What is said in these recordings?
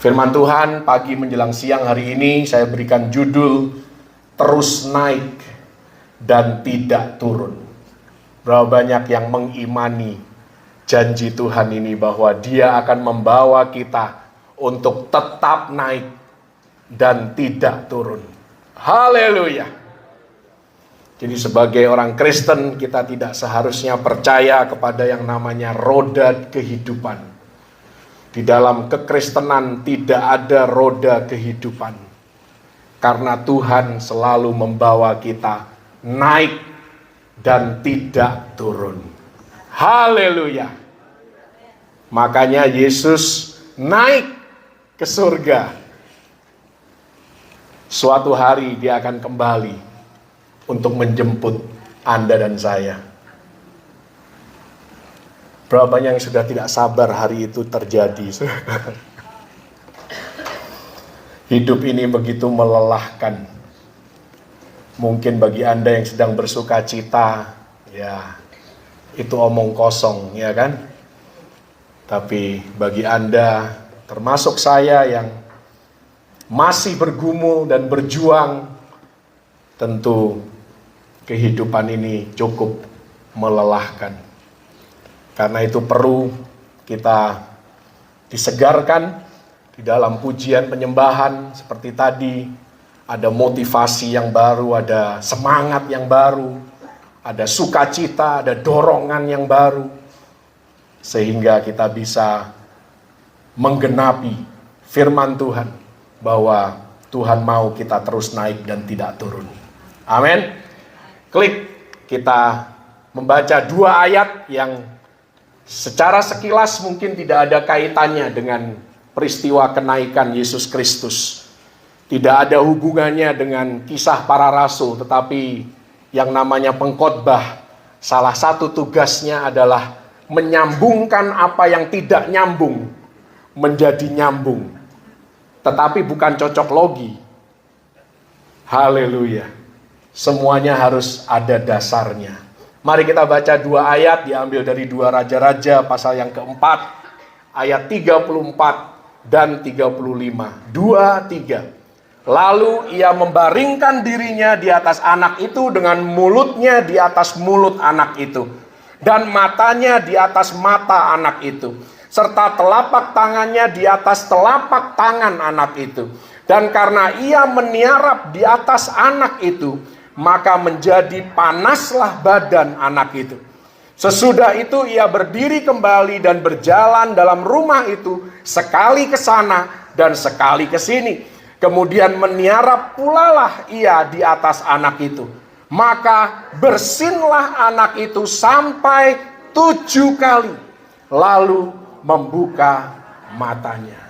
Firman Tuhan pagi menjelang siang hari ini saya berikan judul terus naik dan tidak turun. Berapa banyak yang mengimani janji Tuhan ini bahwa Dia akan membawa kita untuk tetap naik dan tidak turun. Haleluya. Jadi sebagai orang Kristen kita tidak seharusnya percaya kepada yang namanya roda kehidupan. Di dalam kekristenan tidak ada roda kehidupan. Karena Tuhan selalu membawa kita naik dan tidak turun. Haleluya. Makanya Yesus naik ke surga. Suatu hari Dia akan kembali untuk menjemput Anda dan saya. Berapa banyak yang sudah tidak sabar hari itu terjadi. Hidup ini begitu melelahkan. Mungkin bagi Anda yang sedang bersuka cita, ya itu omong kosong, ya kan? Tapi bagi Anda, termasuk saya yang masih bergumul dan berjuang, tentu kehidupan ini cukup melelahkan. Karena itu perlu kita disegarkan di dalam pujian penyembahan seperti tadi. Ada motivasi yang baru, ada semangat yang baru, ada sukacita, ada dorongan yang baru. Sehingga kita bisa menggenapi firman Tuhan bahwa Tuhan mau kita terus naik dan tidak turun. Amin. Klik, kita membaca dua ayat yang secara sekilas mungkin tidak ada kaitannya dengan peristiwa kenaikan Yesus Kristus. Tidak ada hubungannya dengan kisah para rasul, tetapi yang namanya pengkhotbah, salah satu tugasnya adalah menyambungkan apa yang tidak nyambung menjadi nyambung. Tetapi bukan cocok logi. Haleluya. Semuanya harus ada dasarnya. Mari kita baca dua ayat diambil dari 2 Raja-Raja pasal yang keempat, ayat 34 dan 35. 2, 3. Lalu ia membaringkan dirinya di atas anak itu dengan mulutnya di atas mulut anak itu, dan matanya di atas mata anak itu, serta telapak tangannya di atas telapak tangan anak itu. Dan karena ia meniarap di atas anak itu, maka menjadi panaslah badan anak itu. Sesudah itu ia berdiri kembali dan berjalan dalam rumah itu, sekali ke sana dan sekali ke sini. Kemudian meniarap pulalah ia di atas anak itu. Maka bersinlah anak itu sampai 7 kali, lalu membuka matanya.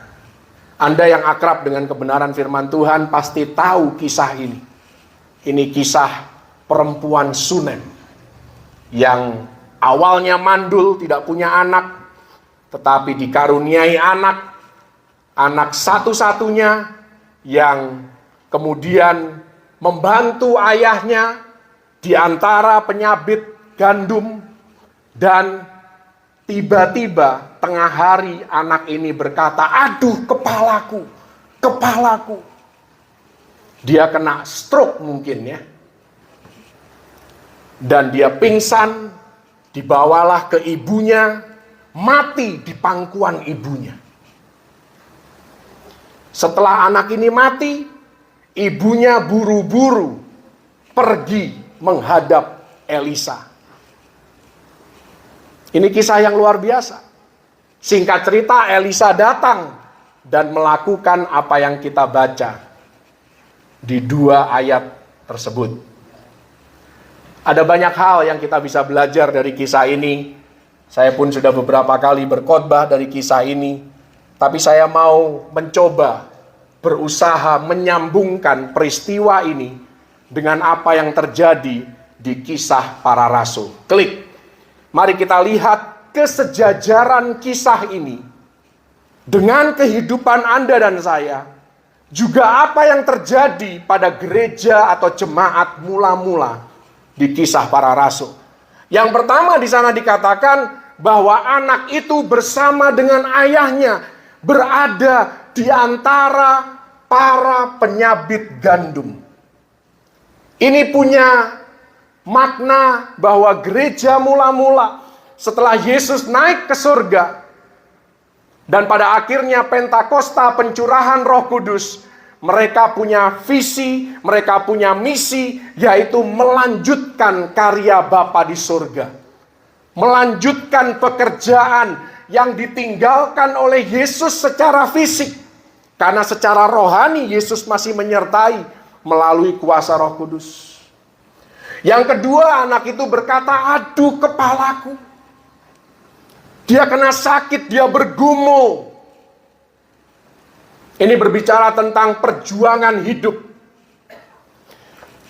Anda yang akrab dengan kebenaran firman Tuhan pasti tahu kisah ini. Ini kisah perempuan Sunem yang awalnya mandul, tidak punya anak, tetapi dikaruniai anak satu-satunya yang kemudian membantu ayahnya di antara penyabit gandum. Dan tiba-tiba tengah hari anak ini berkata, "Aduh, kepalaku, kepalaku." Dia kena stroke mungkin ya. Dan dia pingsan, dibawalah ke ibunya, mati di pangkuan ibunya. Setelah anak ini mati, ibunya buru-buru pergi menghadap Elisa. Ini kisah yang luar biasa. Singkat cerita, Elisa datang dan melakukan apa yang kita baca di 2 ayat tersebut. Ada banyak hal yang kita bisa belajar dari kisah ini. Saya pun sudah beberapa kali berkhotbah dari kisah ini. Tapi saya mau mencoba berusaha menyambungkan peristiwa ini dengan apa yang terjadi di kisah para rasul. Klik. Mari kita lihat kesejajaran kisah ini dengan kehidupan Anda dan saya. Juga apa yang terjadi pada gereja atau jemaat mula-mula di kisah para rasul. Yang pertama di sana dikatakan bahwa anak itu bersama dengan ayahnya berada di antara para penyabit gandum. Ini punya makna bahwa gereja mula-mula setelah Yesus naik ke surga dan pada akhirnya Pentakosta, pencurahan Roh Kudus, mereka punya visi, mereka punya misi, yaitu melanjutkan karya Bapa di surga. Melanjutkan pekerjaan yang ditinggalkan oleh Yesus secara fisik. Karena secara rohani Yesus masih menyertai melalui kuasa Roh Kudus. Yang kedua, anak itu berkata, aduh kepalaku. Dia kena sakit, dia bergumul. Ini berbicara tentang perjuangan hidup.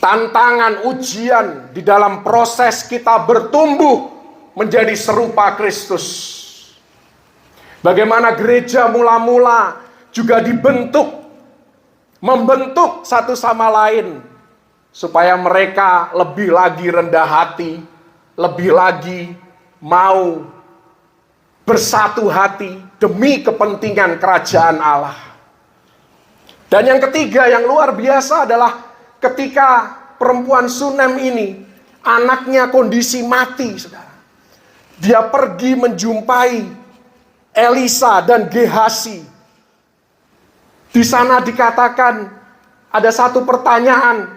Tantangan, ujian di dalam proses kita bertumbuh menjadi serupa Kristus. Bagaimana gereja mula-mula juga dibentuk, membentuk satu sama lain, supaya mereka lebih lagi rendah hati, lebih lagi mau bersatu hati demi kepentingan kerajaan Allah. Dan yang ketiga yang luar biasa adalah ketika perempuan Sunem ini, anaknya kondisi mati, saudara. Dia pergi menjumpai Elisa dan Gehasi. Di sana dikatakan ada satu pertanyaan,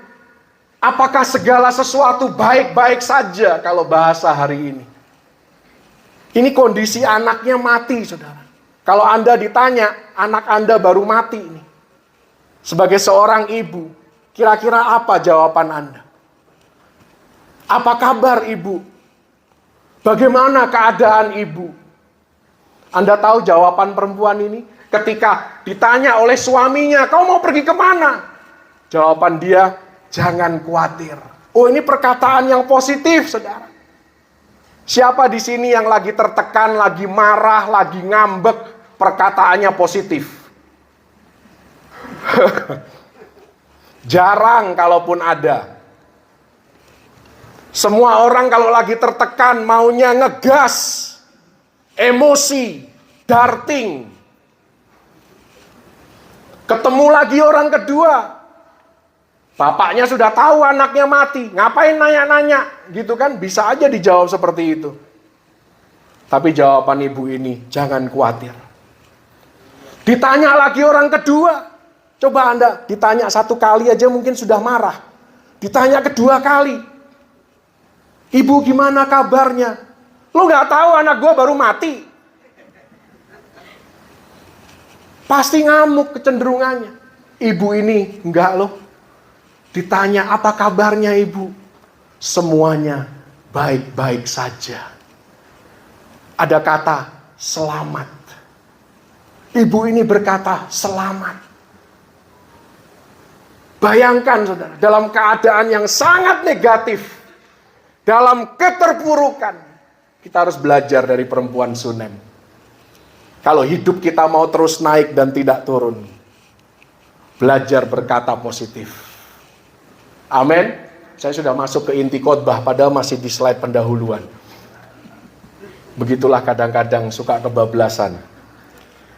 apakah segala sesuatu baik-baik saja kalau bahasa hari ini? Ini kondisi anaknya mati, saudara. Kalau Anda ditanya, anak Anda baru mati ini. Sebagai seorang ibu, kira-kira apa jawaban Anda? Apa kabar ibu? Bagaimana keadaan ibu? Anda tahu jawaban perempuan ini? Ketika ditanya oleh suaminya, kau mau pergi kemana? Jawaban dia, jangan khawatir. Oh, ini perkataan yang positif, saudara. Siapa di sini yang lagi tertekan, lagi marah, lagi ngambek, perkataannya positif? Jarang kalaupun ada. Semua orang kalau lagi tertekan maunya ngegas, emosi, darting. Ketemu lagi orang kedua, bapaknya sudah tahu anaknya mati, ngapain nanya-nanya, gitu kan? Bisa aja dijawab seperti itu. Tapi jawaban ibu ini, jangan khawatir. Ditanya lagi orang kedua, coba Anda ditanya satu kali aja mungkin sudah marah. Ditanya kedua kali, ibu gimana kabarnya? Lu gak tahu anak gue baru mati? Pasti ngamuk kecenderungannya. Ibu ini enggak loh. Ditanya apa kabarnya ibu? Semuanya baik-baik saja. Ada kata selamat. Ibu ini berkata selamat. Bayangkan saudara, dalam keadaan yang sangat negatif, dalam keterpurukan, kita harus belajar dari perempuan Sunem. Kalau hidup kita mau terus naik dan tidak turun, belajar berkata positif. Amin. Saya sudah masuk ke inti khotbah, padahal masih di slide pendahuluan. Begitulah kadang-kadang suka kebablasan.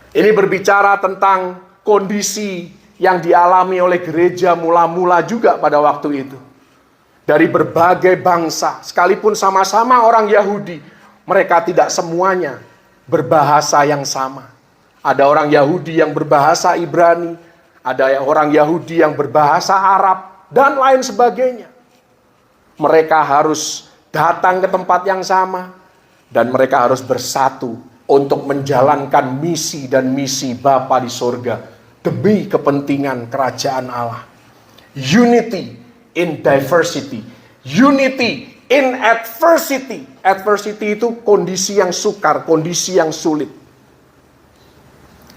Ini berbicara tentang kondisi yang dialami oleh gereja mula-mula juga pada waktu itu. Dari berbagai bangsa, sekalipun sama-sama orang Yahudi, mereka tidak semuanya berbahasa yang sama. Ada orang Yahudi yang berbahasa Ibrani, ada orang Yahudi yang berbahasa Arab, dan lain sebagainya. Mereka harus datang ke tempat yang sama, dan mereka harus bersatu untuk menjalankan misi dan misi Bapa di surga demi kepentingan kerajaan Allah. Unity in diversity, unity in adversity. Adversity itu kondisi yang sukar, kondisi yang sulit.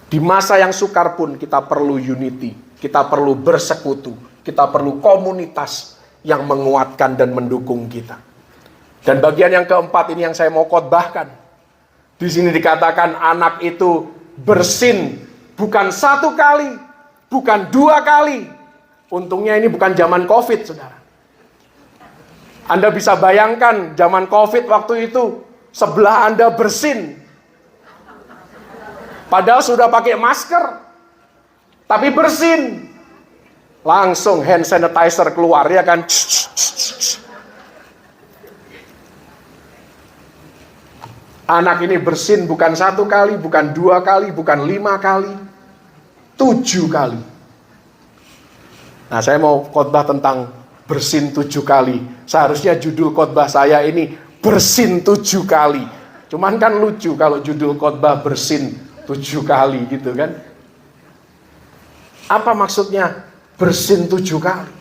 Di masa yang sukar pun kita perlu unity, kita perlu bersekutu, kita perlu komunitas yang menguatkan dan mendukung kita. Dan bagian yang keempat ini yang saya mau khotbahkan. Di sini dikatakan anak itu bersin bukan satu kali, bukan dua kali. Untungnya ini bukan zaman COVID, saudara. Anda bisa bayangkan zaman COVID waktu itu, sebelah Anda bersin. Padahal sudah pakai masker, Tapi bersin. Langsung hand sanitizer keluar, ya kan? Anak ini bersin bukan 1 kali, bukan 2 kali, bukan 5 kali, 7 kali. Nah, saya mau khotbah tentang bersin 7 kali. Seharusnya judul khotbah saya ini bersin 7 kali. Cuman kan lucu kalau judul khotbah bersin 7 kali gitu kan. Apa maksudnya bersin 7 kali?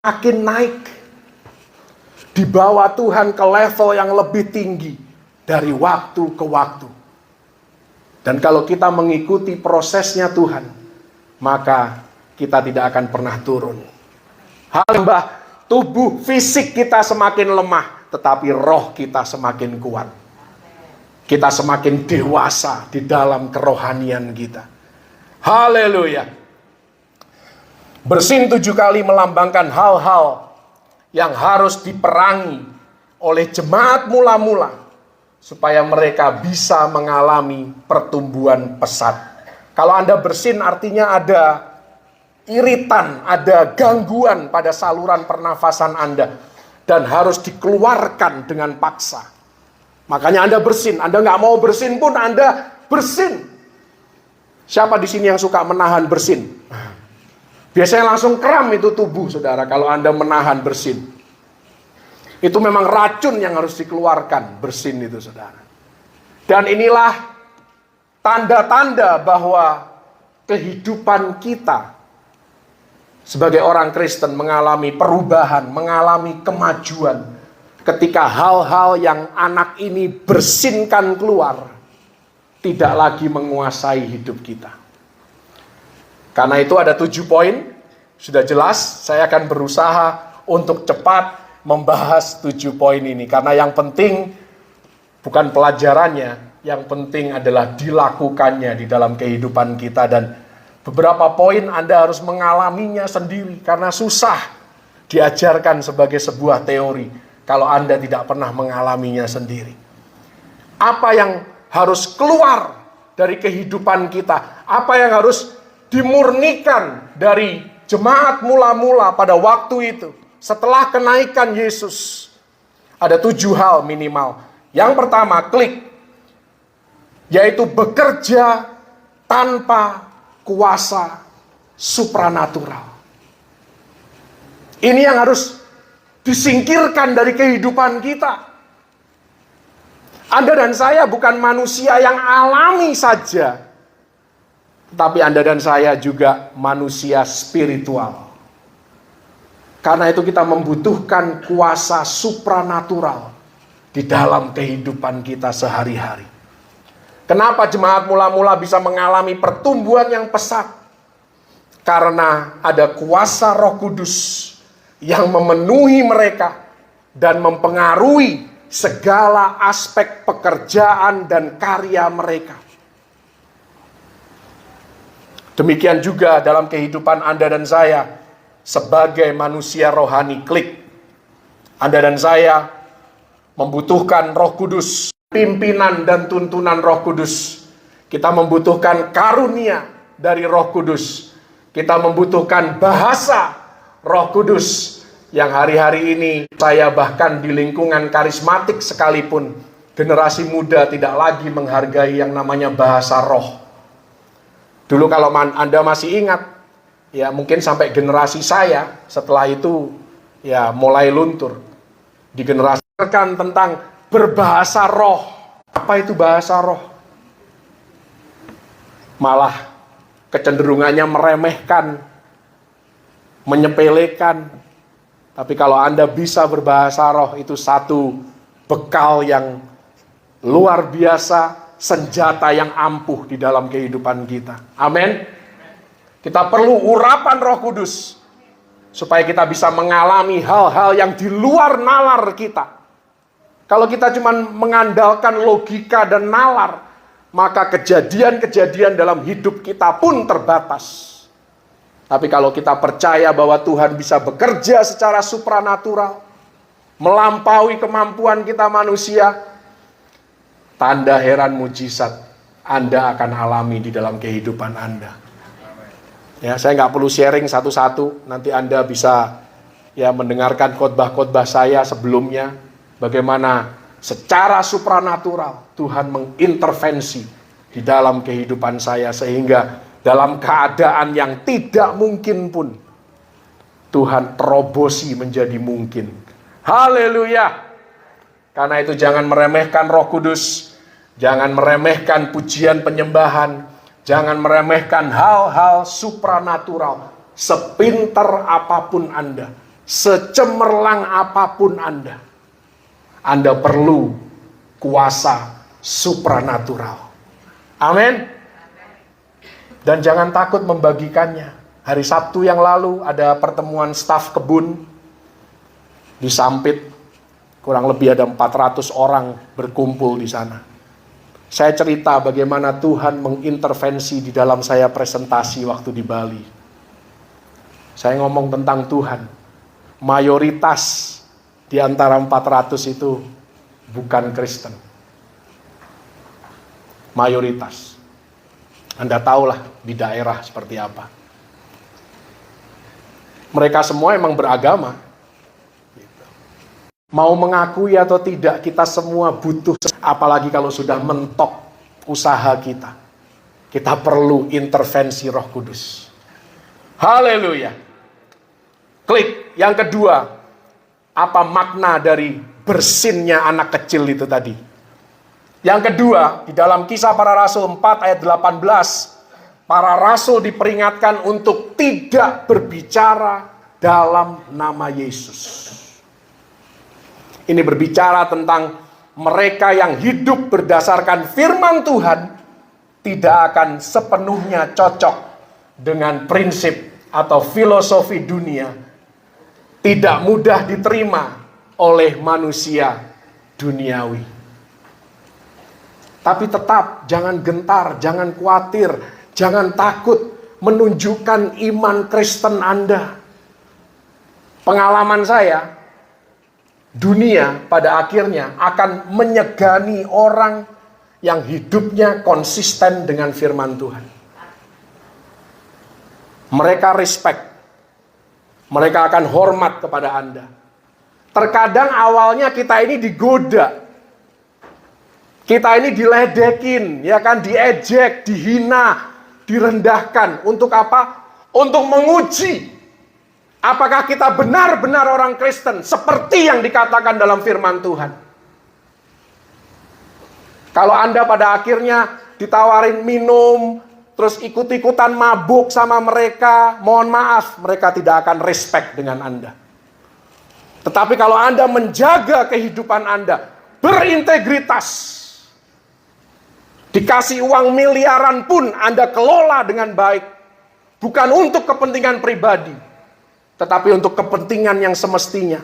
Makin naik. Dibawa Tuhan ke level yang lebih tinggi dari waktu ke waktu. Dan kalau kita mengikuti prosesnya Tuhan, maka kita tidak akan pernah turun. Hamba, tubuh fisik kita semakin lemah, tetapi roh kita semakin kuat. Kita semakin dewasa di dalam kerohanian kita. Haleluya. Bersin 7 kali melambangkan hal-hal yang harus diperangi oleh jemaat mula-mula, supaya mereka bisa mengalami pertumbuhan pesat. Kalau Anda bersin artinya ada iritan, ada gangguan pada saluran pernafasan Anda. Dan harus dikeluarkan dengan paksa. Makanya Anda bersin. Anda nggak mau bersin pun Anda bersin. Siapa di sini yang suka menahan bersin? Biasanya langsung kram itu tubuh, saudara, kalau Anda menahan bersin. Itu memang racun yang harus dikeluarkan, bersin itu, saudara. Dan inilah tanda-tanda bahwa kehidupan kita sebagai orang Kristen mengalami perubahan, mengalami kemajuan. Ketika hal-hal yang anak ini bersinkan keluar, tidak lagi menguasai hidup kita. Karena itu ada 7 poin, sudah jelas, saya akan berusaha untuk cepat membahas 7 poin ini. Karena yang penting bukan pelajarannya, yang penting adalah dilakukannya di dalam kehidupan kita. Dan beberapa poin Anda harus mengalaminya sendiri, karena susah diajarkan sebagai sebuah teori kalau Anda tidak pernah mengalaminya sendiri. Apa yang harus keluar dari kehidupan kita? Apa yang harus dimurnikan dari jemaat mula-mula pada waktu itu? Setelah kenaikan Yesus, ada 7 hal minimal. Yang pertama, klik, yaitu bekerja tanpa kuasa supranatural. Ini yang harus disingkirkan dari kehidupan kita. Anda dan saya bukan manusia yang alami saja, tetapi Anda dan saya juga manusia spiritual. Karena itu kita membutuhkan kuasa supranatural di dalam kehidupan kita sehari-hari. Kenapa jemaat mula-mula bisa mengalami pertumbuhan yang pesat? Karena ada kuasa Roh Kudus yang memenuhi mereka dan mempengaruhi segala aspek pekerjaan dan karya mereka. Demikian juga dalam kehidupan Anda dan saya sebagai manusia rohani, klik. Anda dan saya membutuhkan Roh Kudus, pimpinan dan tuntunan Roh Kudus. Kita membutuhkan karunia dari Roh Kudus. Kita membutuhkan bahasa Roh Kudus, yang hari-hari ini saya bahkan di lingkungan karismatik sekalipun, generasi muda tidak lagi menghargai yang namanya bahasa roh. Dulu kalau Anda masih ingat, ya mungkin sampai generasi saya, setelah itu ya mulai luntur. Digenerasikan tentang berbahasa roh. Apa itu bahasa roh? Malah kecenderungannya meremehkan, menyepelekan. Tapi kalau Anda bisa berbahasa roh, itu satu bekal yang luar biasa, senjata yang ampuh di dalam kehidupan kita. Amin. Kita perlu urapan Roh Kudus supaya kita bisa mengalami hal-hal yang di luar nalar kita. Kalau kita cuma mengandalkan logika dan nalar, maka kejadian-kejadian dalam hidup kita pun terbatas. Tapi kalau kita percaya bahwa Tuhan bisa bekerja secara supranatural, melampaui kemampuan kita manusia, tanda heran mujizat Anda akan alami di dalam kehidupan Anda. Ya, saya nggak perlu sharing satu-satu. Nanti Anda bisa ya mendengarkan khotbah-khotbah saya sebelumnya. Bagaimana secara supranatural Tuhan mengintervensi di dalam kehidupan saya. Sehingga dalam keadaan yang tidak mungkin pun Tuhan terobosi menjadi mungkin. Haleluya. Karena itu jangan meremehkan Roh Kudus. Jangan meremehkan pujian penyembahan. Jangan meremehkan hal-hal supranatural. Sepinter apapun Anda, secemerlang apapun Anda perlu kuasa supranatural. Amin. Dan jangan takut membagikannya. Hari Sabtu yang lalu ada pertemuan staf kebun di Sampit. Kurang lebih ada 400 orang berkumpul di sana. Saya cerita bagaimana Tuhan mengintervensi di dalam saya presentasi waktu di Bali. Saya ngomong tentang Tuhan. Mayoritas di antara 400 itu bukan Kristen. Mayoritas. Anda tahulah di daerah seperti apa. Mereka semua emang beragama. Mau mengakui atau tidak, kita semua butuh, apalagi kalau sudah mentok usaha kita. Kita perlu intervensi Roh Kudus. Haleluya. Klik. Yang kedua, apa makna dari bersinnya anak kecil itu tadi? Yang kedua, di dalam Kisah Para Rasul 4 ayat 18, para rasul diperingatkan untuk tidak berbicara dalam nama Yesus. Ini berbicara tentang mereka yang hidup berdasarkan firman Tuhan tidak akan sepenuhnya cocok dengan prinsip atau filosofi dunia. Tidak mudah diterima oleh manusia duniawi. Tapi tetap jangan gentar, jangan khawatir, jangan takut menunjukkan iman Kristen Anda. Pengalaman saya, dunia pada akhirnya akan menyegani orang yang hidupnya konsisten dengan firman Tuhan. Mereka respect. Mereka akan hormat kepada Anda. Terkadang awalnya kita ini digoda. Kita ini diledekin, ya kan, diejek, dihina, direndahkan. Untuk apa? Untuk menguji apakah kita benar-benar orang Kristen seperti yang dikatakan dalam firman Tuhan. Kalau Anda pada akhirnya ditawarin minum, terus ikut-ikutan mabuk sama mereka, mohon maaf, mereka tidak akan respect dengan Anda. Tetapi kalau Anda menjaga kehidupan Anda, berintegritas, dikasih uang miliaran pun Anda kelola dengan baik, bukan untuk kepentingan pribadi, tetapi untuk kepentingan yang semestinya.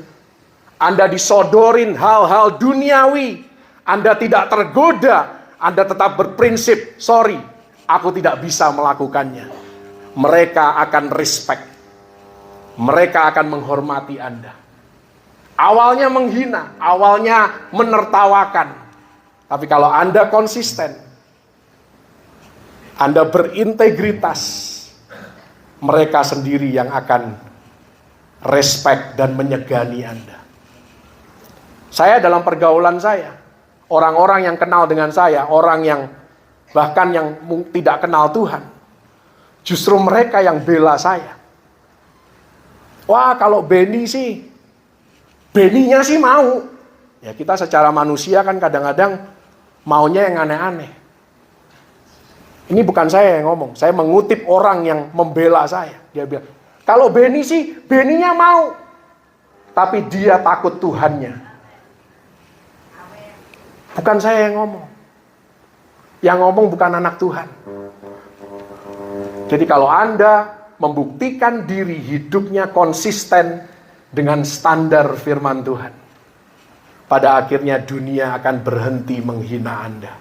Anda disodorin hal-hal duniawi, Anda tidak tergoda, Anda tetap berprinsip, sorry, aku tidak bisa melakukannya. Mereka akan respect. Mereka akan menghormati Anda. Awalnya menghina, awalnya menertawakan. Tapi kalau Anda konsisten, Anda berintegritas, mereka sendiri yang akan respect dan menyegani Anda. Saya dalam pergaulan saya, orang-orang yang kenal dengan saya, orang yang bahkan yang tidak kenal Tuhan, justru mereka yang bela saya. Wah, kalau Benny sih, Benny-nya sih mau. Ya, kita secara manusia kan kadang-kadang maunya yang aneh-aneh. Ini bukan saya yang ngomong, saya mengutip orang yang membela saya. Dia bilang, kalau Benny sih, Benny-nya mau. Tapi dia takut Tuhannya. Bukan saya yang ngomong. Yang ngomong bukan anak Tuhan. Jadi kalau Anda membuktikan diri hidupnya konsisten dengan standar firman Tuhan, pada akhirnya dunia akan berhenti menghina Anda.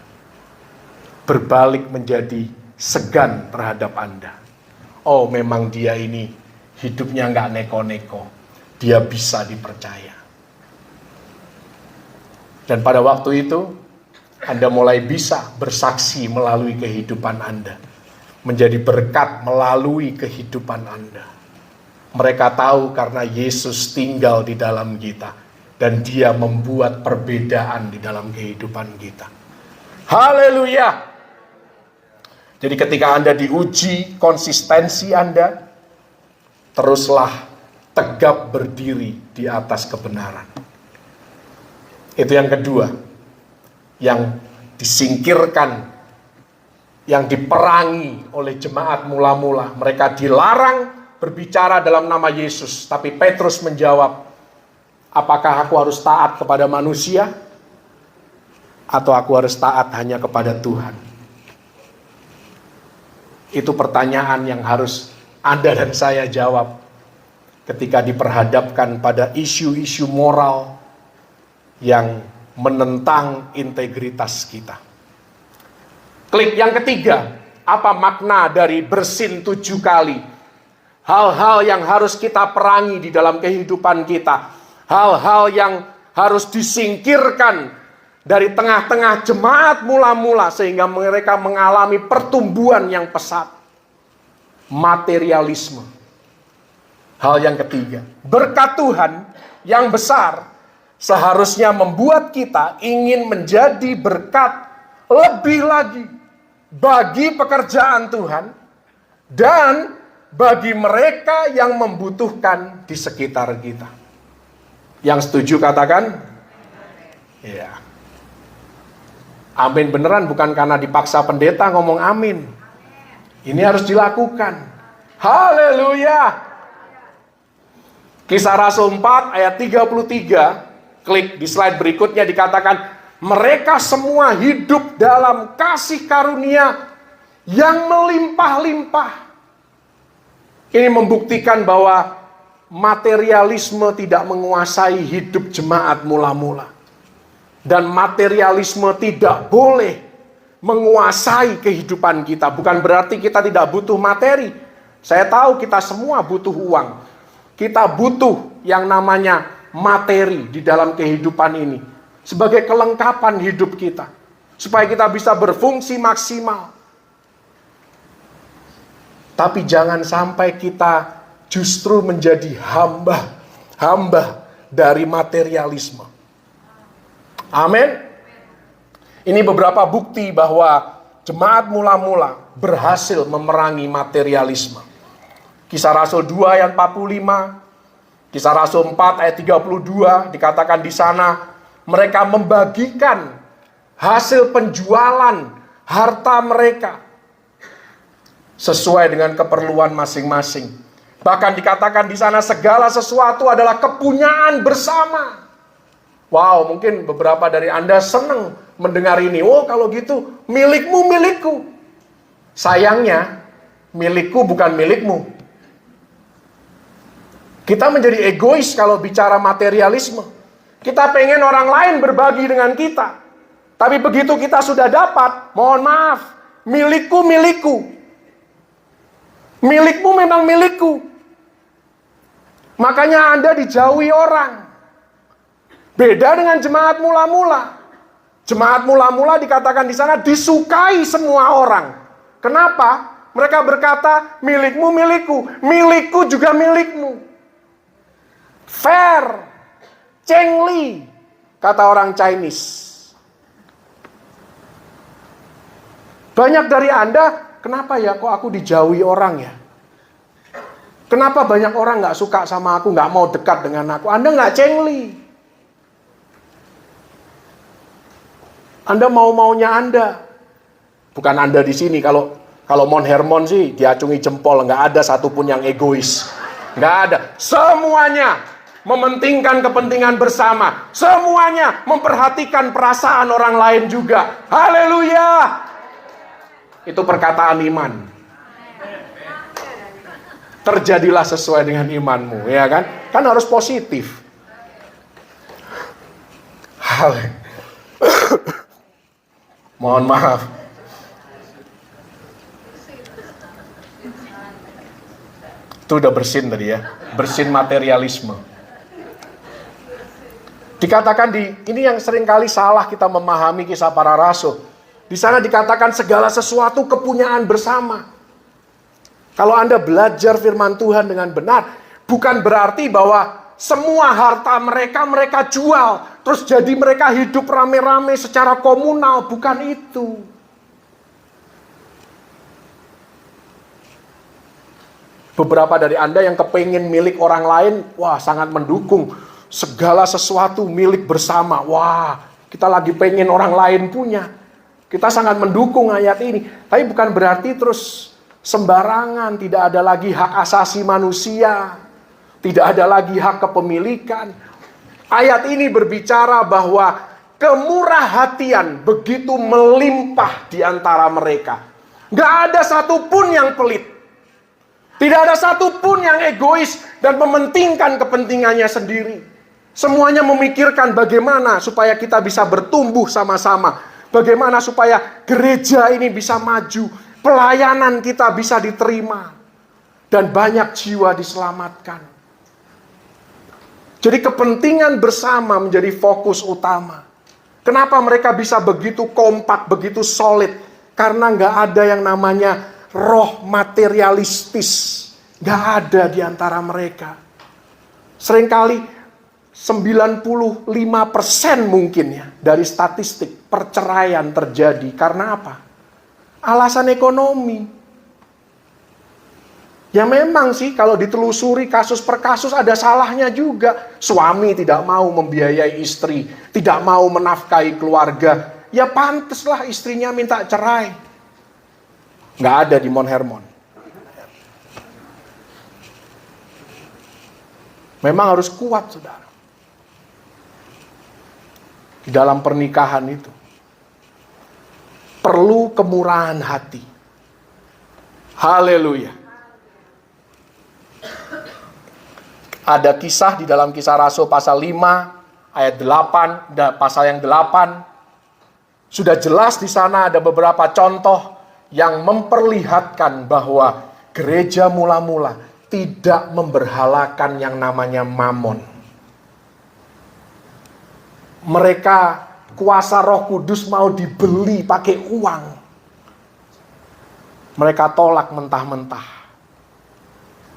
Berbalik menjadi segan terhadap Anda. Oh, memang dia ini hidupnya nggak neko-neko. Dia bisa dipercaya. Dan pada waktu itu, Anda mulai bisa bersaksi melalui kehidupan Anda. menjadi berkat melalui kehidupan Anda. Mereka tahu karena Yesus tinggal di dalam kita dan Dia membuat perbedaan di dalam kehidupan kita. Haleluya. Jadi ketika Anda diuji konsistensi Anda, teruslah tegap berdiri di atas kebenaran. Itu yang kedua, yang disingkirkan, yang diperangi oleh jemaat mula-mula. Mereka dilarang berbicara dalam nama Yesus. Tapi Petrus menjawab, apakah aku harus taat kepada manusia? Atau aku harus taat hanya kepada Tuhan? Itu pertanyaan yang harus Anda dan saya jawab ketika diperhadapkan pada isu-isu moral yang menentang integritas kita. Klik yang ketiga, apa makna dari bersin 7 kali? Hal-hal yang harus kita perangi di dalam kehidupan kita. Hal-hal yang harus disingkirkan dari tengah-tengah jemaat mula-mula sehingga mereka mengalami pertumbuhan yang pesat. Materialisme. Hal yang ketiga, berkat Tuhan yang besar seharusnya membuat kita ingin menjadi berkat lebih lagi bagi pekerjaan Tuhan dan bagi mereka yang membutuhkan di sekitar kita. Yang setuju katakan? Ya. Amin beneran, bukan karena dipaksa pendeta ngomong amin. Ini harus dilakukan. Haleluya. Kisah Rasul 4 ayat 33, klik di slide berikutnya, dikatakan mereka semua hidup dalam kasih karunia yang melimpah-limpah. Ini membuktikan bahwa materialisme tidak menguasai hidup jemaat mula-mula. Dan materialisme tidak boleh menguasai kehidupan kita. Bukan berarti kita tidak butuh materi. Saya tahu kita semua butuh uang. Kita butuh yang namanya materi di dalam kehidupan ini. Sebagai kelengkapan hidup kita. Supaya kita bisa berfungsi maksimal. Tapi jangan sampai kita justru menjadi hamba dari materialisme. Amin. Ini beberapa bukti bahwa jemaat mula-mula berhasil memerangi materialisme. Kisah Rasul 2 ayat 45, Kisah Rasul 4 ayat 32 dikatakan di sana mereka membagikan hasil penjualan harta mereka sesuai dengan keperluan masing-masing. Bahkan dikatakan di sana segala sesuatu adalah kepunyaan bersama. Wow, mungkin beberapa dari Anda senang mendengar ini. Oh, kalau gitu milikmu milikku. Sayangnya milikku bukan milikmu. Kita menjadi egois kalau bicara materialisme. Kita pengen orang lain berbagi dengan kita. Tapi begitu kita sudah dapat, mohon maaf, milikku milikku. Milikmu memang milikku. Makanya Anda dijauhi orang. Beda dengan jemaat mula-mula. Jemaat mula-mula dikatakan di sana disukai semua orang. Kenapa? Mereka berkata, milikmu milikku, milikku juga milikmu. Fair, Chengli, kata orang Chinese. Banyak dari Anda, kenapa ya kok aku dijauhi orang ya? Kenapa banyak orang gak suka sama aku, gak mau dekat dengan aku? Anda gak Chengli. Anda mau-maunya Anda. Bukan Anda di sini. Kalau Mon Hermon sih diacungi jempol, nggak ada satupun yang egois. Nggak ada. Semuanya mementingkan kepentingan bersama. Semuanya memperhatikan perasaan orang lain juga. Haleluya. Itu perkataan iman. Terjadilah sesuai dengan imanmu, ya kan? Kan harus positif. Mohon maaf. Itu udah bersin tadi ya. Bersin materialisme. Dikatakan ini yang seringkali salah kita memahami kisah para rasul. Di sana dikatakan segala sesuatu kepunyaan bersama. Kalau Anda belajar firman Tuhan dengan benar, bukan berarti bahwa semua harta mereka jual, terus jadi mereka hidup rame-rame secara komunal. Bukan itu. Beberapa dari Anda yang kepingin milik orang lain, wah sangat mendukung. Segala sesuatu milik bersama. Wah, kita lagi pengen orang lain punya. Kita sangat mendukung ayat ini. Tapi bukan berarti terus sembarangan, tidak ada lagi hak asasi manusia. Tidak ada lagi hak kepemilikan. Ayat ini berbicara bahwa kemurahhatian begitu melimpah di antara mereka. Gak ada satupun yang pelit. Tidak ada satupun yang egois dan mementingkan kepentingannya sendiri. Semuanya memikirkan bagaimana supaya kita bisa bertumbuh sama-sama. Bagaimana supaya gereja ini bisa maju. Pelayanan kita bisa diterima. Dan banyak jiwa diselamatkan. Jadi kepentingan bersama menjadi fokus utama. Kenapa mereka bisa begitu kompak, begitu solid? Karena nggak ada yang namanya roh materialistis. Nggak ada di antara mereka. Seringkali 95% mungkin ya dari statistik perceraian terjadi. Karena apa? Alasan ekonomi. Ya memang sih kalau ditelusuri kasus per kasus ada salahnya juga. Suami tidak mau membiayai istri, tidak mau menafkahi keluarga. Ya pantaslah istrinya minta cerai. Nggak ada di Mount Hermon. Memang harus kuat, saudara. Di dalam pernikahan itu. Perlu kemurahan hati. Haleluya. Ada kisah di dalam Kisah Rasul pasal 5, ayat 8, pasal yang 8. Sudah jelas di sana ada beberapa contoh yang memperlihatkan bahwa gereja mula-mula tidak memberhalakan yang namanya mamon. Mereka kuasa Roh Kudus mau dibeli pakai uang. Mereka tolak mentah-mentah.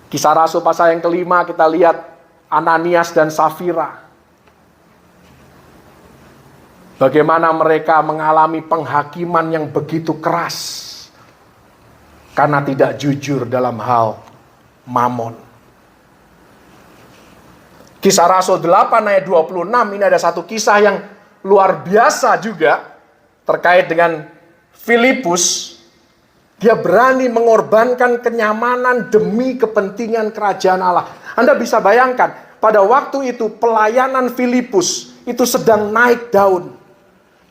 Kisah Rasul pasal yang kelima kita lihat Ananias dan Safira. Bagaimana mereka mengalami penghakiman yang begitu keras. Karena tidak jujur dalam hal mamon. Kisah Rasul 8 ayat 26 ini ada satu kisah yang luar biasa juga terkait dengan Filipus. Dia berani mengorbankan kenyamanan demi kepentingan kerajaan Allah. Anda bisa bayangkan pada waktu itu pelayanan Filipus itu sedang naik daun.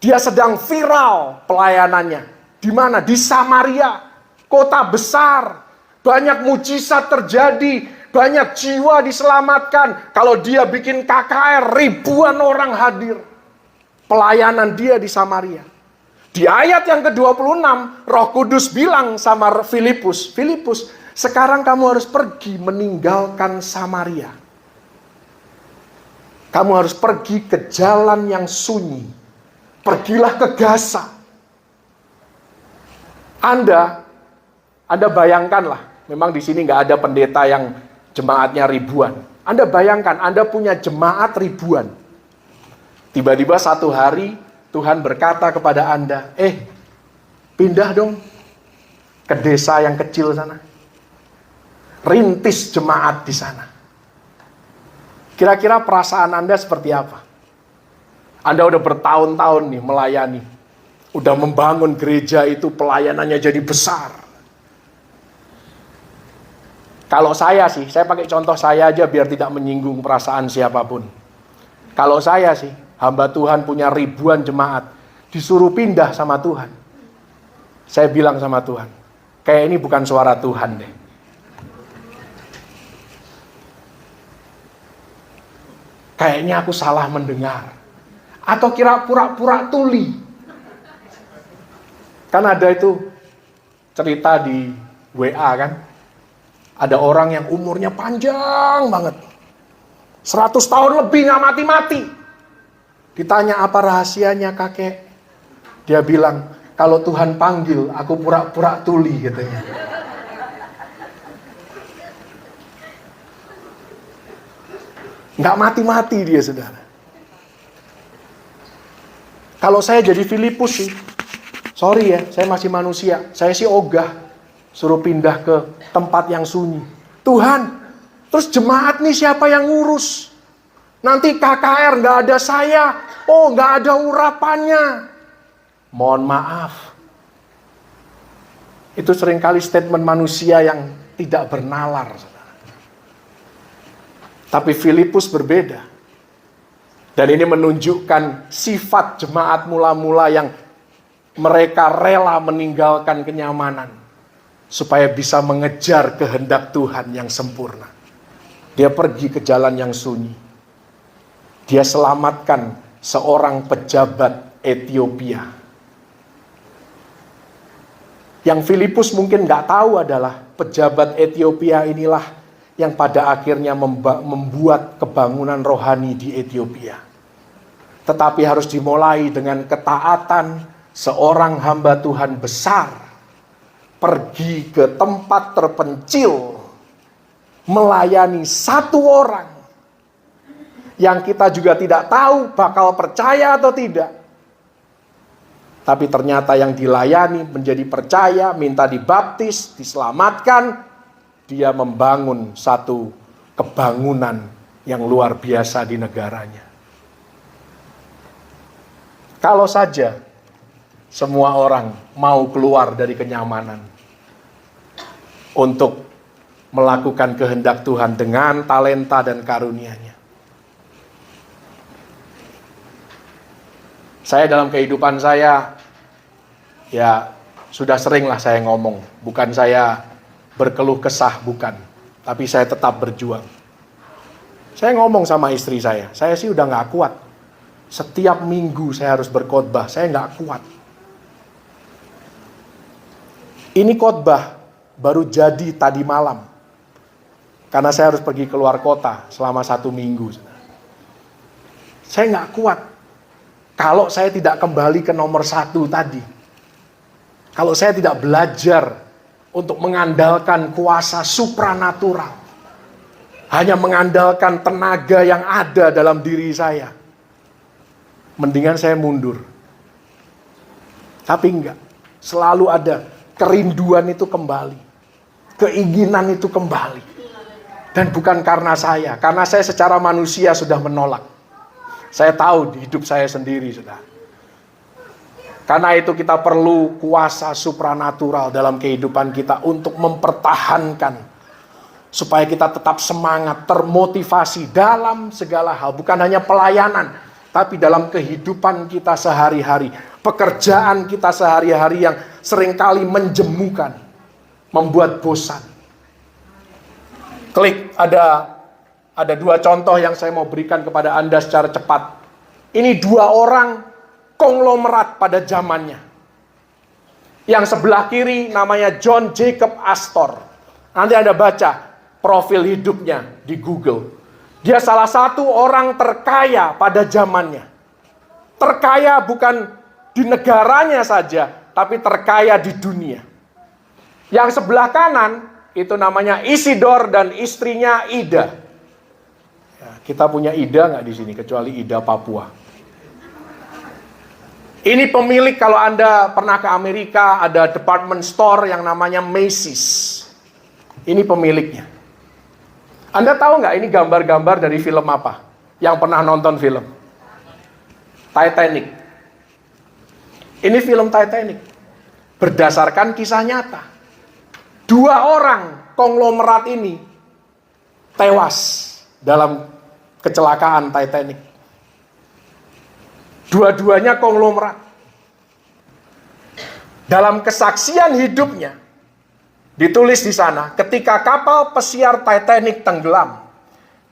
Dia sedang viral pelayanannya. Di mana? Di Samaria, kota besar. Banyak mujizat terjadi, banyak jiwa diselamatkan. Kalau dia bikin KKR, ribuan orang hadir. Pelayanan dia di Samaria. Di ayat yang ke-26, Roh Kudus bilang sama Filipus, Filipus, sekarang kamu harus pergi meninggalkan Samaria. Kamu harus pergi ke jalan yang sunyi. Pergilah ke Gaza. Anda bayangkanlah. Memang di sini nggak ada pendeta yang jemaatnya ribuan. Anda bayangkan, Anda punya jemaat ribuan. Tiba-tiba satu hari, Tuhan berkata kepada Anda, pindah dong ke desa yang kecil sana. Rintis jemaat di sana. Kira-kira perasaan Anda seperti apa? Anda udah bertahun-tahun nih melayani. Udah membangun gereja itu, pelayanannya jadi besar. Kalau saya sih, saya pakai contoh saya aja biar tidak menyinggung perasaan siapapun. Kalau saya sih, hamba Tuhan punya ribuan jemaat, disuruh pindah sama Tuhan. Saya bilang sama Tuhan, kayak ini bukan suara Tuhan deh. Kayaknya aku salah mendengar. Atau kira pura-pura tuli. Kan ada itu cerita di WA kan. Ada orang yang umurnya panjang banget. 100 tahun lebih gak mati-mati. Ditanya apa rahasianya kakek. Dia bilang, kalau Tuhan panggil, aku pura-pura tuli katanya. Nggak mati-mati dia, saudara. Kalau saya jadi Filipus sih, sorry ya, saya masih manusia. Saya sih ogah, suruh pindah ke tempat yang sunyi. Tuhan, terus jemaat nih siapa yang ngurus? Nanti KKR nggak ada saya. Oh, nggak ada urapannya. Mohon maaf. Itu seringkali statement manusia yang tidak bernalar. Tapi Filipus berbeda. Dan ini menunjukkan sifat jemaat mula-mula yang mereka rela meninggalkan kenyamanan. Supaya bisa mengejar kehendak Tuhan yang sempurna. Dia pergi ke jalan yang sunyi. Dia selamatkan seorang pejabat Ethiopia. Yang Filipus mungkin nggak tahu adalah pejabat Ethiopia inilah yang pada akhirnya membuat kebangunan rohani di Ethiopia. Tetapi harus dimulai dengan ketaatan seorang hamba Tuhan besar. Pergi ke tempat terpencil. Melayani satu orang. Yang kita juga tidak tahu bakal percaya atau tidak. Tapi ternyata yang dilayani menjadi percaya, minta dibaptis, diselamatkan. Dia membangun satu kebangunan yang luar biasa di negaranya. Kalau saja semua orang mau keluar dari kenyamanan untuk melakukan kehendak Tuhan dengan talenta dan karunia-Nya. Saya dalam kehidupan saya, ya sudah seringlah saya ngomong. Bukan saya berkeluh kesah, bukan. Tapi saya tetap berjuang. Saya ngomong sama istri saya sih udah gak kuat. Setiap minggu saya harus berkhotbah, saya gak kuat. Ini khotbah baru jadi tadi malam. Karena saya harus pergi keluar kota selama 1 minggu. Saya gak kuat. Kalau saya tidak kembali ke nomor 1 tadi. Kalau saya tidak belajar untuk mengandalkan kuasa supranatural. Hanya mengandalkan tenaga yang ada dalam diri saya. Mendingan saya mundur. Tapi enggak. Selalu ada kerinduan itu kembali. Keinginan itu kembali. Dan bukan karena saya. Karena saya secara manusia sudah menolak. Saya tahu di hidup saya sendiri, saudara. Karena itu kita perlu kuasa supranatural dalam kehidupan kita untuk mempertahankan. Supaya kita tetap semangat, termotivasi dalam segala hal. Bukan hanya pelayanan, tapi dalam kehidupan kita sehari-hari. Pekerjaan kita sehari-hari yang seringkali menjemukan. Membuat bosan. Klik, ada 2 contoh yang saya mau berikan kepada Anda secara cepat. Ini 2 orang konglomerat pada zamannya. Yang sebelah kiri namanya John Jacob Astor. Nanti Anda baca profil hidupnya di Google. Dia salah satu orang terkaya pada zamannya. Terkaya bukan di negaranya saja, tapi terkaya di dunia. Yang sebelah kanan itu namanya Isidor dan istrinya Ida. Kita punya Ida nggak di sini kecuali Ida Papua. Ini pemilik, kalau Anda pernah ke Amerika, ada department store yang namanya Macy's. Ini pemiliknya. Anda tahu nggak ini gambar-gambar dari film apa? Yang pernah nonton film? Titanic. Ini film Titanic. Berdasarkan kisah nyata. 2 orang konglomerat ini tewas dalam kecelakaan Titanic. Dua-duanya konglomerat. Dalam kesaksian hidupnya ditulis di sana, ketika kapal pesiar Titanic tenggelam,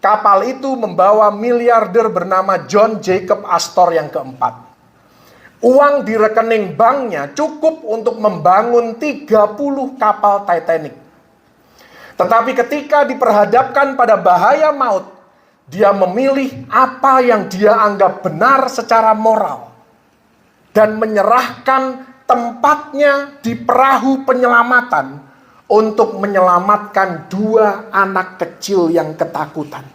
kapal itu membawa miliarder bernama John Jacob Astor yang keempat. Uang di rekening banknya cukup untuk membangun 30 kapal Titanic. Tetapi ketika diperhadapkan pada bahaya maut, dia memilih apa yang dia anggap benar secara moral. Dan menyerahkan tempatnya di perahu penyelamatan untuk menyelamatkan 2 anak kecil yang ketakutan.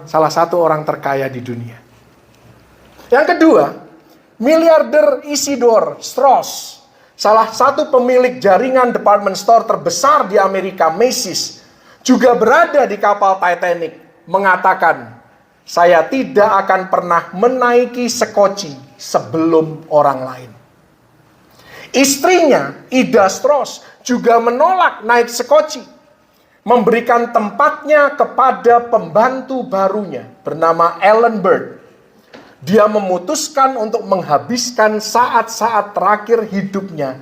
salah satu orang terkaya di dunia. Yang kedua, miliarder Isidore Strauss, salah satu pemilik jaringan department store terbesar di Amerika, Macy's, juga berada di kapal Titanic, mengatakan, saya tidak akan pernah menaiki sekoci sebelum orang lain. Istrinya, Ida Strauss, juga menolak naik sekoci, memberikan tempatnya kepada pembantu barunya bernama Ellen Bird. Dia memutuskan untuk menghabiskan saat-saat terakhir hidupnya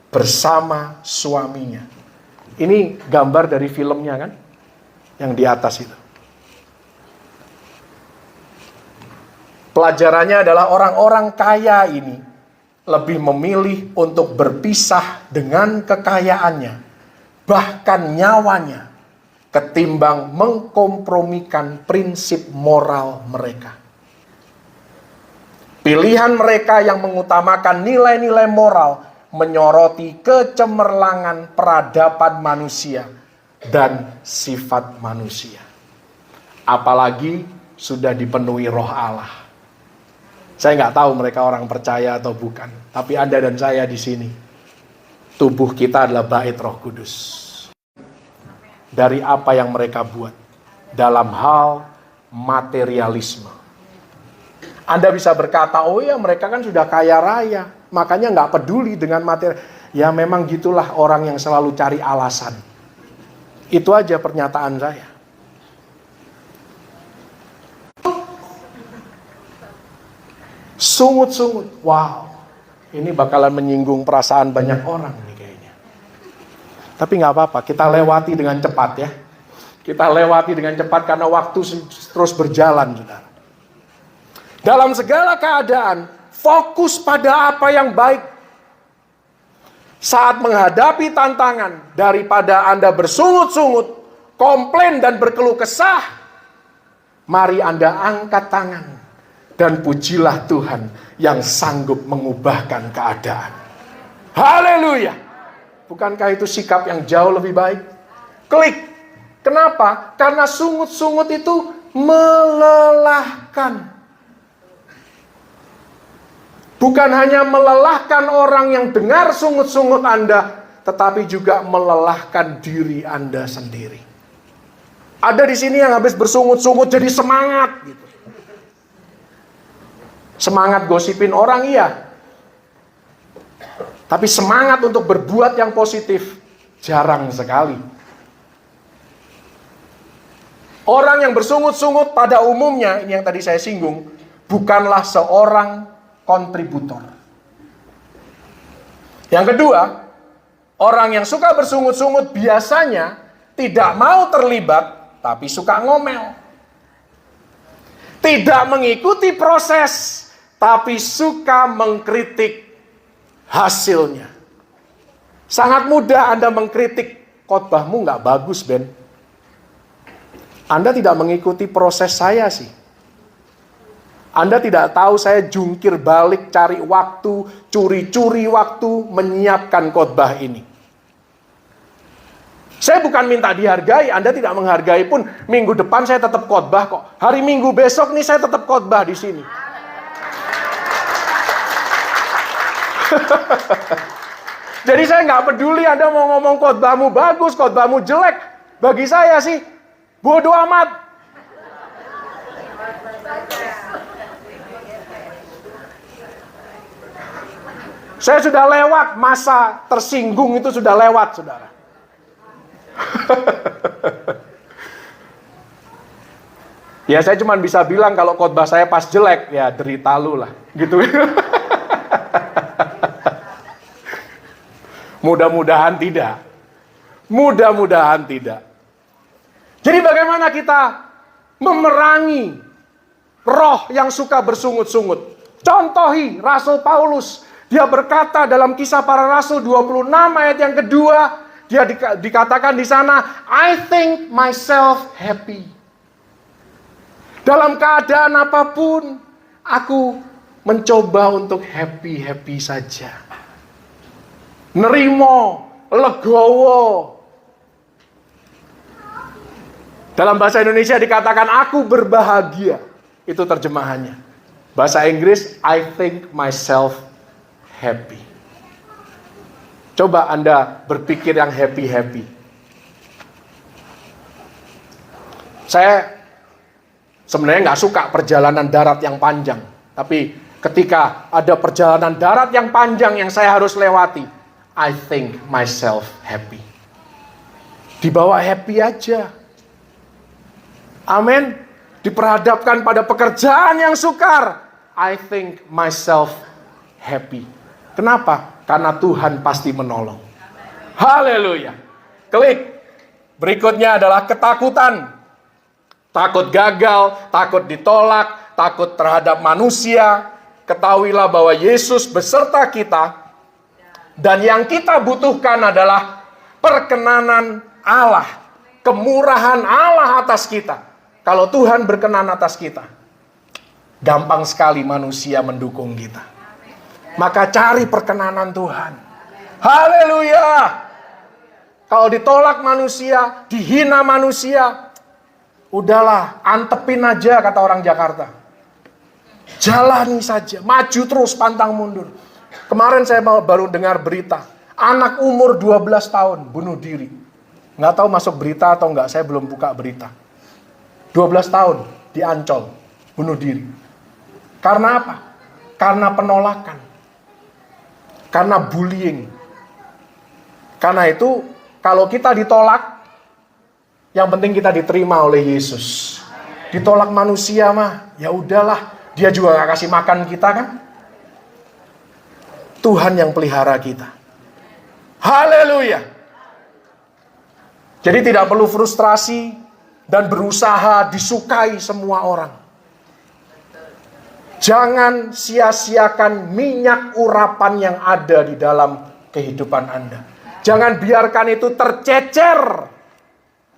bersama suaminya. Ini gambar dari filmnya kan? Yang di atas itu. Pelajarannya adalah orang-orang kaya ini lebih memilih untuk berpisah dengan kekayaannya, bahkan nyawanya, ketimbang mengkompromikan prinsip moral mereka. Pilihan mereka yang mengutamakan nilai-nilai moral menyoroti kecemerlangan peradaban manusia dan sifat manusia. Apalagi sudah dipenuhi Roh Allah. Saya nggak tahu mereka orang percaya atau bukan, tapi Anda dan saya di sini, tubuh kita adalah bait Roh Kudus. Dari apa yang mereka buat dalam hal materialisme. Anda bisa berkata, oh ya mereka kan sudah kaya raya, makanya nggak peduli dengan materi. Ya memang gitulah orang yang selalu cari alasan. Itu aja pernyataan saya. Sungut-sungut, wow, ini bakalan menyinggung perasaan banyak orang nih kayaknya. Tapi nggak apa-apa, kita lewati dengan cepat ya. Kita lewati dengan cepat karena waktu terus berjalan, saudara. Dalam segala keadaan, fokus pada apa yang baik. Saat menghadapi tantangan, daripada Anda bersungut-sungut, komplain dan berkeluh kesah, mari Anda angkat tangan. Dan pujilah Tuhan yang sanggup mengubahkan keadaan. Haleluya. Bukankah itu sikap yang jauh lebih baik? Klik. Kenapa? Karena sungut-sungut itu melelahkan. Bukan hanya melelahkan orang yang dengar sungut-sungut Anda, tetapi juga melelahkan diri Anda sendiri. Ada di sini yang habis bersungut-sungut jadi semangat gitu. Semangat gosipin orang iya. Tapi semangat untuk berbuat yang positif jarang sekali. Orang yang bersungut-sungut pada umumnya, ini yang tadi saya singgung, bukanlah seorang kontributor. Yang kedua, orang yang suka bersungut-sungut biasanya tidak mau terlibat, tapi suka ngomel. Tidak mengikuti proses, tapi suka mengkritik hasilnya. Sangat mudah Anda mengkritik, khotbahmu nggak bagus Ben. Anda tidak mengikuti proses saya sih. Anda tidak tahu saya jungkir balik cari waktu, curi-curi waktu menyiapkan khotbah ini. Saya bukan minta dihargai, Anda tidak menghargai pun. Minggu depan saya tetap khotbah kok. Hari Minggu besok nih saya tetap khotbah di sini. Jadi saya nggak peduli Anda mau ngomong khotbahmu bagus, khotbahmu jelek. Bagi saya sih bodoh amat. Saya sudah lewat masa tersinggung itu sudah lewat, saudara. Ya saya cuma bisa bilang kalau khotbah saya pas jelek, ya derita lu lah, gitu. Mudah-mudahan tidak. Mudah-mudahan tidak. Jadi bagaimana kita memerangi roh yang suka bersungut-sungut? Contohi Rasul Paulus. Dia berkata dalam Kisah Para Rasul 26 ayat yang kedua, dia dikatakan di sana, I think myself happy. Dalam keadaan apapun, aku mencoba untuk happy-happy saja. Nerimo, legowo. Dalam bahasa Indonesia dikatakan aku berbahagia. Itu terjemahannya. Bahasa Inggris, I think myself happy. Coba Anda berpikir yang happy-happy. Saya sebenarnya nggak suka perjalanan darat yang panjang. Tapi ketika ada perjalanan darat yang panjang yang saya harus lewati, I think myself happy. Dibawa happy aja. Amin. Diperhadapkan pada pekerjaan yang sukar, I think myself happy. Kenapa? Karena Tuhan pasti menolong. Haleluya. Klik. Berikutnya adalah ketakutan. Takut gagal, takut ditolak, takut terhadap manusia. Ketahuilah bahwa Yesus beserta kita. Dan yang kita butuhkan adalah perkenanan Allah. Kemurahan Allah atas kita. Kalau Tuhan berkenan atas kita, gampang sekali manusia mendukung kita. Maka cari perkenanan Tuhan. Haleluya. Kalau ditolak manusia, dihina manusia, udahlah, antepin aja kata orang Jakarta. Jalani saja, maju terus, pantang mundur. Kemarin saya baru dengar berita, anak umur 12 tahun bunuh diri. Nggak tahu masuk berita atau enggak, saya belum buka berita. 12 tahun di Ancol, bunuh diri. Karena apa? Karena penolakan. Karena bullying. Karena itu, kalau kita ditolak, yang penting kita diterima oleh Yesus. Ditolak manusia mah, ya udahlah. Dia juga gak kasih makan kita kan? Tuhan yang pelihara kita. Haleluya. Jadi tidak perlu frustrasi dan berusaha disukai semua orang. Jangan sia-siakan minyak urapan yang ada di dalam kehidupan Anda. Jangan biarkan itu tercecer.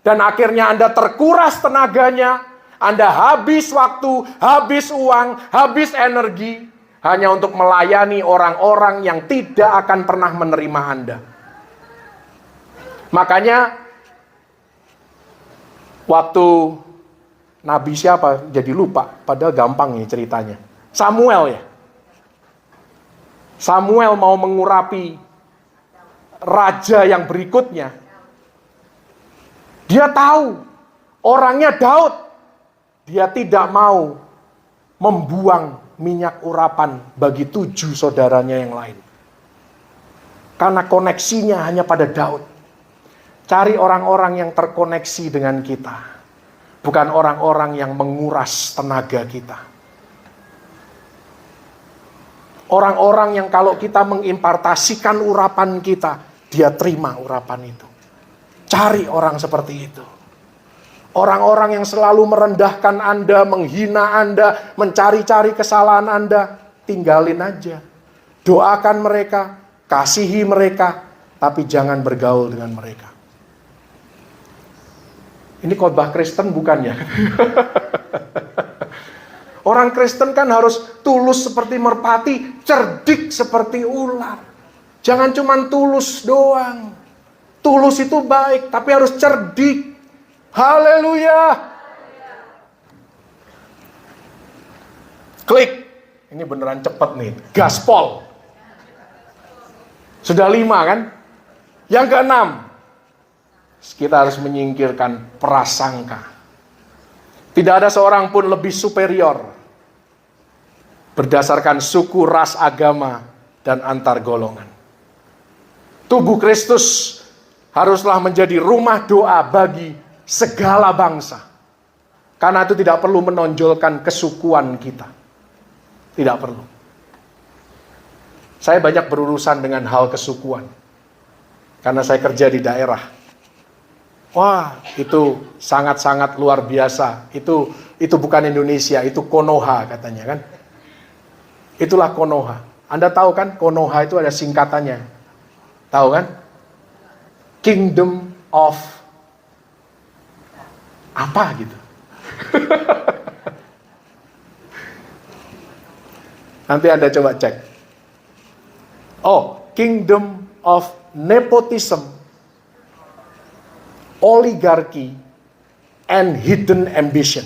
Dan akhirnya Anda terkuras tenaganya. Anda habis waktu, habis uang, habis energi. Hanya untuk melayani orang-orang yang tidak akan pernah menerima Anda. Makanya waktu Nabi siapa jadi lupa, padahal gampang nih ceritanya. Samuel ya. Samuel mau mengurapi raja yang berikutnya. Dia tahu orangnya Daud. Dia tidak mau membuang minyak urapan bagi 7 saudaranya yang lain. Karena koneksinya hanya pada Daud. Cari orang-orang yang terkoneksi dengan kita. Bukan orang-orang yang menguras tenaga kita. Orang-orang yang kalau kita mengimpartasikan urapan kita, dia terima urapan itu. Cari orang seperti itu. Orang-orang yang selalu merendahkan Anda, menghina Anda, mencari-cari kesalahan Anda, tinggalin aja. Doakan mereka, kasihi mereka, tapi jangan bergaul dengan mereka. Ini khotbah Kristen bukan ya? Orang Kristen kan harus tulus seperti merpati, cerdik seperti ular. Jangan cuma tulus doang. Tulus itu baik, tapi harus cerdik. Haleluya. Klik. Ini beneran cepet nih. Gaspol. Sudah 5 kan? Yang ke-6. Kita harus menyingkirkan prasangka. Tidak ada seorang pun lebih superior. Berdasarkan suku, ras, agama, dan antar golongan. Tubuh Kristus haruslah menjadi rumah doa bagi segala bangsa. Karena itu tidak perlu menonjolkan kesukuan kita. Tidak perlu. Saya banyak berurusan dengan hal kesukuan. Karena saya kerja di daerah. Wah, itu sangat-sangat luar biasa. Itu bukan Indonesia, itu Konoha katanya kan. Itulah Konoha. Anda tahu kan Konoha itu ada singkatannya. Tahu kan? Kingdom of apa gitu. Nanti Anda coba cek. Oh, Kingdom of Nepotism, oligarki, and hidden ambition.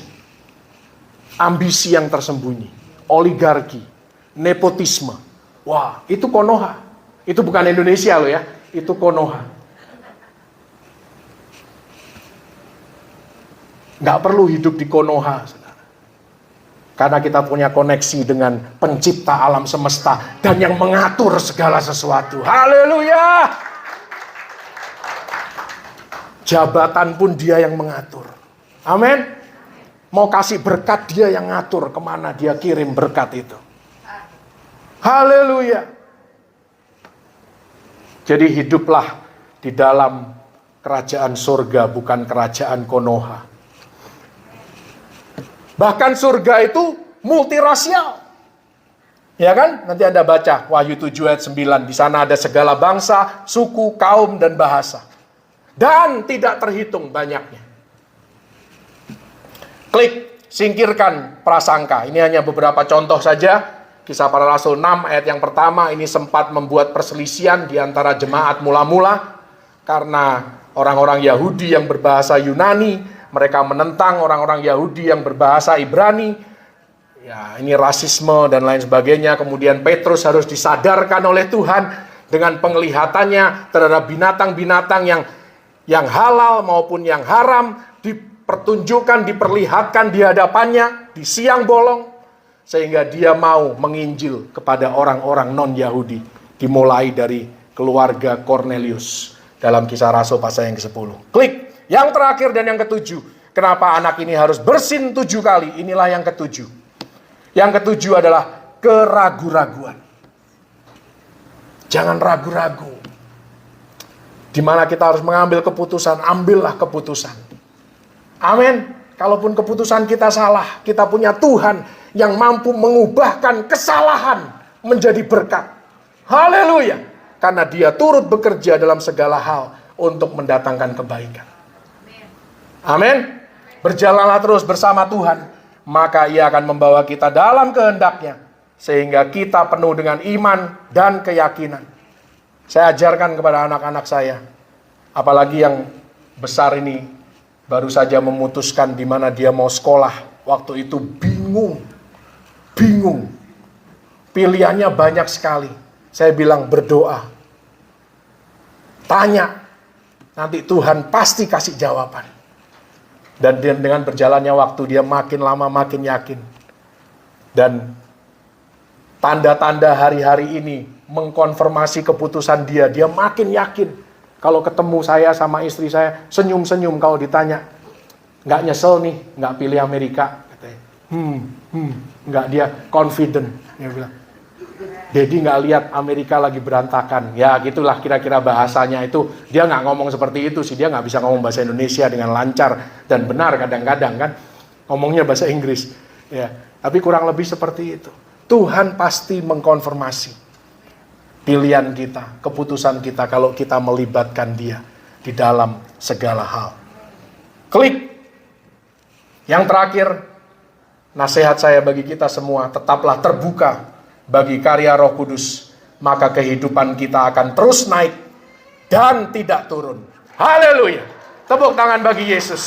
Ambisi yang tersembunyi, oligarki, nepotisme. Wah, itu Konoha. Itu bukan Indonesia loh ya, itu Konoha. Nggak perlu hidup di Konoha, saudara. Karena kita punya koneksi dengan pencipta alam semesta dan yang mengatur segala sesuatu. Haleluya! Jabatan pun dia yang mengatur. Amin. Mau kasih berkat dia yang ngatur kemana dia kirim berkat itu. Haleluya. Jadi hiduplah di dalam kerajaan surga, bukan kerajaan Konoha. Bahkan surga itu multirasial. Ya kan? Nanti Anda baca Wahyu 7 ayat 9. Di sana ada segala bangsa, suku, kaum, dan bahasa. Dan tidak terhitung banyaknya. Klik, singkirkan prasangka. Ini hanya beberapa contoh saja. Kisah Para Rasul 6 ayat yang pertama ini sempat membuat perselisihan di antara jemaat mula-mula. Karena orang-orang Yahudi yang berbahasa Yunani, mereka menentang orang-orang Yahudi yang berbahasa Ibrani. Ya, ini rasisme dan lain sebagainya. Kemudian Petrus harus disadarkan oleh Tuhan dengan penglihatannya terhadap binatang-binatang yang halal maupun yang haram, dipertunjukkan, diperlihatkan di hadapannya di siang bolong, sehingga dia mau menginjil kepada orang-orang non-Yahudi, dimulai dari keluarga Cornelius dalam Kisah Rasul pasal yang ke-10. Klik, yang terakhir dan yang ketujuh. Kenapa anak ini harus bersin 7 kali? Inilah yang ketujuh. Yang ketujuh adalah keraguan-raguan. Jangan ragu-ragu. Di mana kita harus mengambil keputusan, ambillah keputusan. Amin. Kalaupun keputusan kita salah, kita punya Tuhan yang mampu mengubahkan kesalahan menjadi berkat. Haleluya. Karena dia turut bekerja dalam segala hal untuk mendatangkan kebaikan. Amin. Berjalanlah terus bersama Tuhan, maka ia akan membawa kita dalam kehendaknya, sehingga kita penuh dengan iman dan keyakinan. Saya ajarkan kepada anak-anak saya, apalagi yang besar ini, baru saja memutuskan di mana dia mau sekolah. Waktu itu bingung. Pilihannya banyak sekali. Saya bilang berdoa. Tanya. Nanti Tuhan pasti kasih jawaban. Dan dengan berjalannya waktu dia makin lama makin yakin. Dan tanda-tanda hari-hari ini mengkonfirmasi keputusan dia. Dia makin yakin. Kalau ketemu saya sama istri saya, senyum-senyum kalau ditanya. Nggak nyesel nih, nggak pilih Amerika. Katanya. Nggak, dia confident. Dia bilang, Dedi nggak lihat Amerika lagi berantakan. Ya gitulah kira-kira bahasanya itu. Dia nggak ngomong seperti itu sih. Dia nggak bisa ngomong bahasa Indonesia dengan lancar dan benar kadang-kadang kan. Ngomongnya bahasa Inggris. Ya, tapi kurang lebih seperti itu. Tuhan pasti mengkonfirmasi pilihan kita, keputusan kita kalau kita melibatkan dia di dalam segala hal. Klik. Yang terakhir, nasihat saya bagi kita semua, tetaplah terbuka bagi karya Roh Kudus, maka kehidupan kita akan terus naik dan tidak turun. Haleluya. Tepuk tangan bagi Yesus.